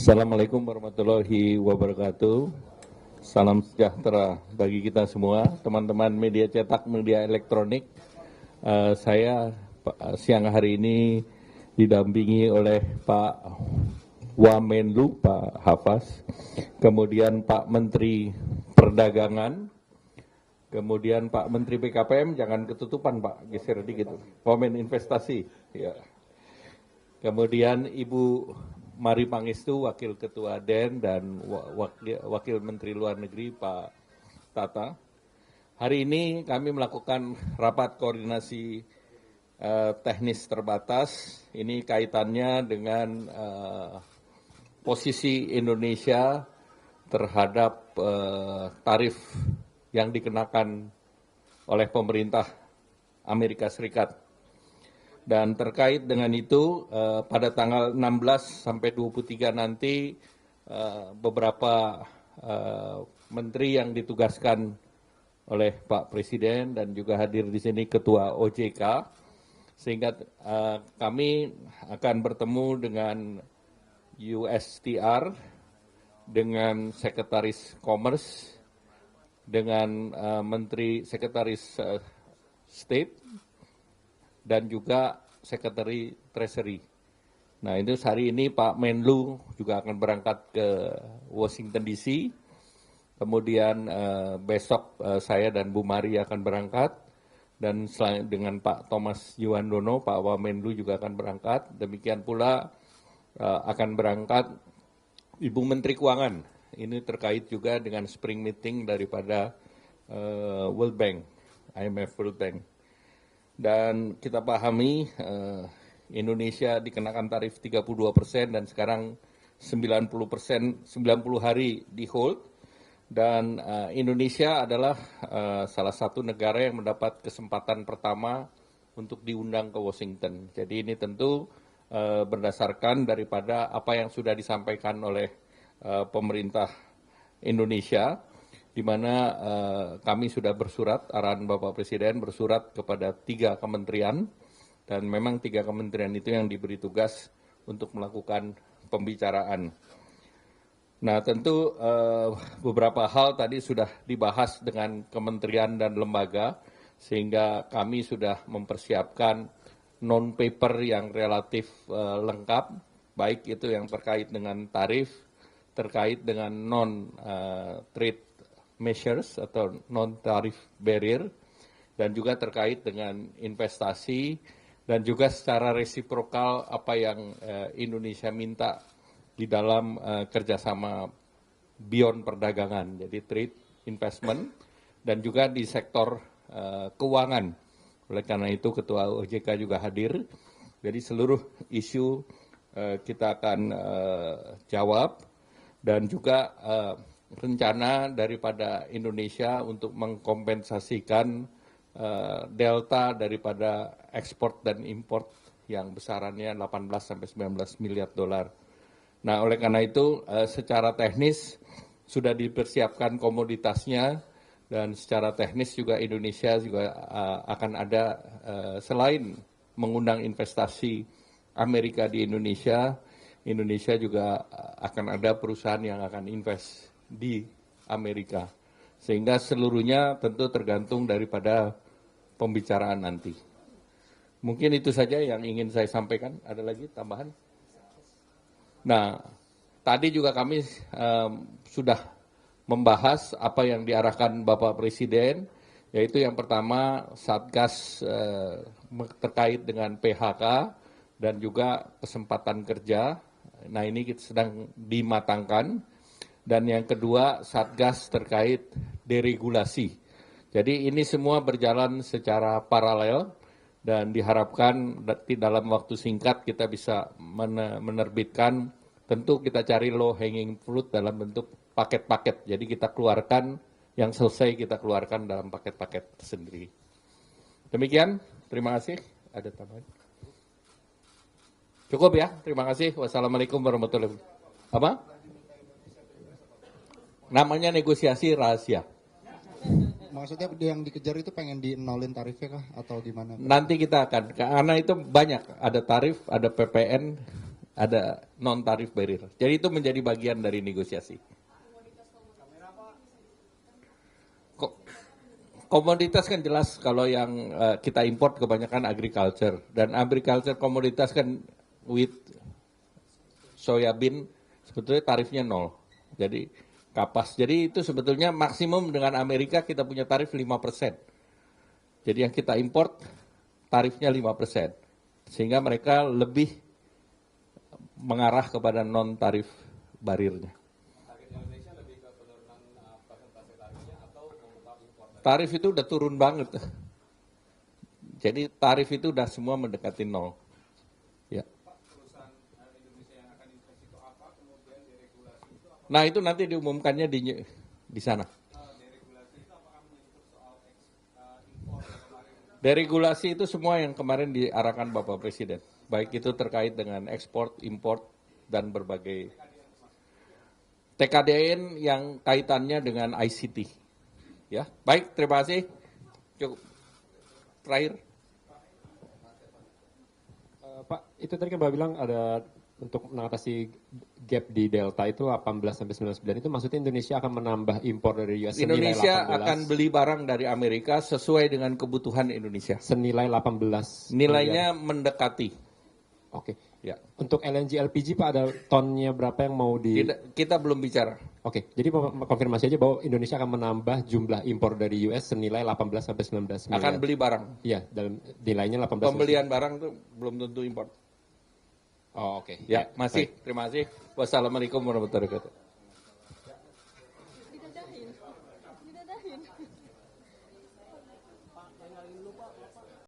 Assalamualaikum warahmatullahi wabarakatuh. Salam sejahtera bagi kita semua, teman-teman media cetak, media elektronik. Saya siang hari ini didampingi oleh Pak Wamenlu, Pak Hafaz, kemudian Pak Menteri Perdagangan, kemudian Pak Menteri PKPM, jangan ketutupan Pak, geser dikit, Wamen Investasi, ya. Kemudian Ibu Mari Pangestu, Wakil Ketua DEN, dan Wakil Menteri Luar Negeri Pak Tata. Hari ini kami melakukan rapat koordinasi teknis terbatas. Ini kaitannya dengan posisi Indonesia terhadap tarif yang dikenakan oleh pemerintah Amerika Serikat. Dan terkait dengan itu, pada tanggal 16 sampai 23 nanti beberapa menteri yang ditugaskan oleh Pak Presiden dan juga hadir di sini Ketua OJK, sehingga kami akan bertemu dengan USTR, dengan Sekretaris Commerce, dengan Menteri Sekretaris State, dan juga Sekretari Treasury. Nah, itu hari ini Pak Menlu juga akan berangkat ke Washington DC. Kemudian besok saya dan Bu Mari akan berangkat. Dan selain dengan Pak Thomas Yuwandono, Pak Wamenlu juga akan berangkat. Demikian pula akan berangkat Ibu Menteri Keuangan. Ini terkait juga dengan spring meeting daripada World Bank, IMF World Bank. Dan kita pahami Indonesia dikenakan tarif 32% dan sekarang 90%, 90 hari di hold. Dan Indonesia adalah salah satu negara yang mendapat kesempatan pertama untuk diundang ke Washington. Jadi ini tentu berdasarkan daripada apa yang sudah disampaikan oleh pemerintah Indonesia, di mana kami sudah bersurat, arahan Bapak Presiden bersurat kepada 3 kementerian, dan memang 3 kementerian itu yang diberi tugas untuk melakukan pembicaraan. Nah, tentu beberapa hal tadi sudah dibahas dengan kementerian dan lembaga, sehingga kami sudah mempersiapkan non-paper yang relatif lengkap, baik itu yang terkait dengan tarif, terkait dengan non-trade measures atau non-tarif barrier, dan juga terkait dengan investasi, dan juga secara resiprokal apa yang Indonesia minta di dalam kerjasama beyond perdagangan, jadi trade, investment, dan juga di sektor keuangan. Oleh karena itu Ketua OJK juga hadir, jadi seluruh isu kita akan jawab, dan juga rencana daripada Indonesia untuk mengkompensasikan delta daripada ekspor dan import yang besarannya 18 sampai 19 miliar dolar. Nah, oleh karena itu secara teknis sudah dipersiapkan komoditasnya, dan secara teknis juga Indonesia juga akan ada selain mengundang investasi Amerika di Indonesia, Indonesia juga akan ada perusahaan yang akan invest di Amerika, sehingga seluruhnya tentu tergantung daripada pembicaraan nanti. Mungkin itu saja yang ingin saya sampaikan. Ada lagi tambahan? Nah, tadi juga kami sudah membahas apa yang diarahkan Bapak Presiden, yaitu yang pertama Satgas terkait dengan PHK dan juga kesempatan kerja. Nah, ini kita sedang dimatangkan. Dan yang kedua, Satgas terkait deregulasi. Jadi ini semua berjalan secara paralel, dan diharapkan dalam waktu singkat kita bisa menerbitkan, tentu kita cari low hanging fruit dalam bentuk paket-paket. Jadi kita keluarkan, yang selesai kita keluarkan dalam paket-paket sendiri. Demikian, terima kasih. Ada tambahan? Cukup ya, terima kasih. Wassalamualaikum warahmatullahi wabarakatuh. Apa? Namanya negosiasi rahasia. Maksudnya yang dikejar itu pengen di-nolin tarifnya kah atau gimana? Nanti kita akan, karena itu banyak, ada tarif, ada PPN, ada non tarif barrier. Jadi itu menjadi bagian dari negosiasi. Komoditas kan jelas kalau yang kita import kebanyakan agriculture, dan agriculture komoditas kan wheat, soybean sebetulnya tarifnya 0. Jadi kapas. Jadi itu sebetulnya maksimum dengan Amerika kita punya tarif 5%. Jadi yang kita import tarifnya 5%. Sehingga mereka lebih mengarah kepada non tarif barirnya. Tarif itu udah turun banget. Jadi tarif itu udah semua mendekati 0. Ya. Nah itu nanti diumumkannya di sana. Deregulasi itu semua yang kemarin diarahkan Bapak Presiden. Baik itu terkait dengan ekspor, import, dan berbagai TKDN yang kaitannya dengan ICT. Ya, baik, terima kasih. Cukup. Terakhir. Pak, itu tadi kan Bapak bilang ada untuk mengatasi gap di Delta itu 18-99, itu maksudnya Indonesia akan menambah impor dari US senilai 18. Indonesia akan beli barang dari Amerika sesuai dengan kebutuhan Indonesia. Senilai 18. Nilainya miliar. mendekati. Oke. Ya. Untuk LNG LPG Pak ada tonnya berapa yang mau di... Kita belum bicara. Oke, jadi konfirmasi aja bahwa Indonesia akan menambah jumlah impor dari US senilai 18-19 miliar. Akan beli barang. Iya, dalam nilainya 18. Pembelian barang itu belum tentu impor. Oh, oke. Ya, masih. Terima kasih. Wassalamualaikum warahmatullahi wabarakatuh.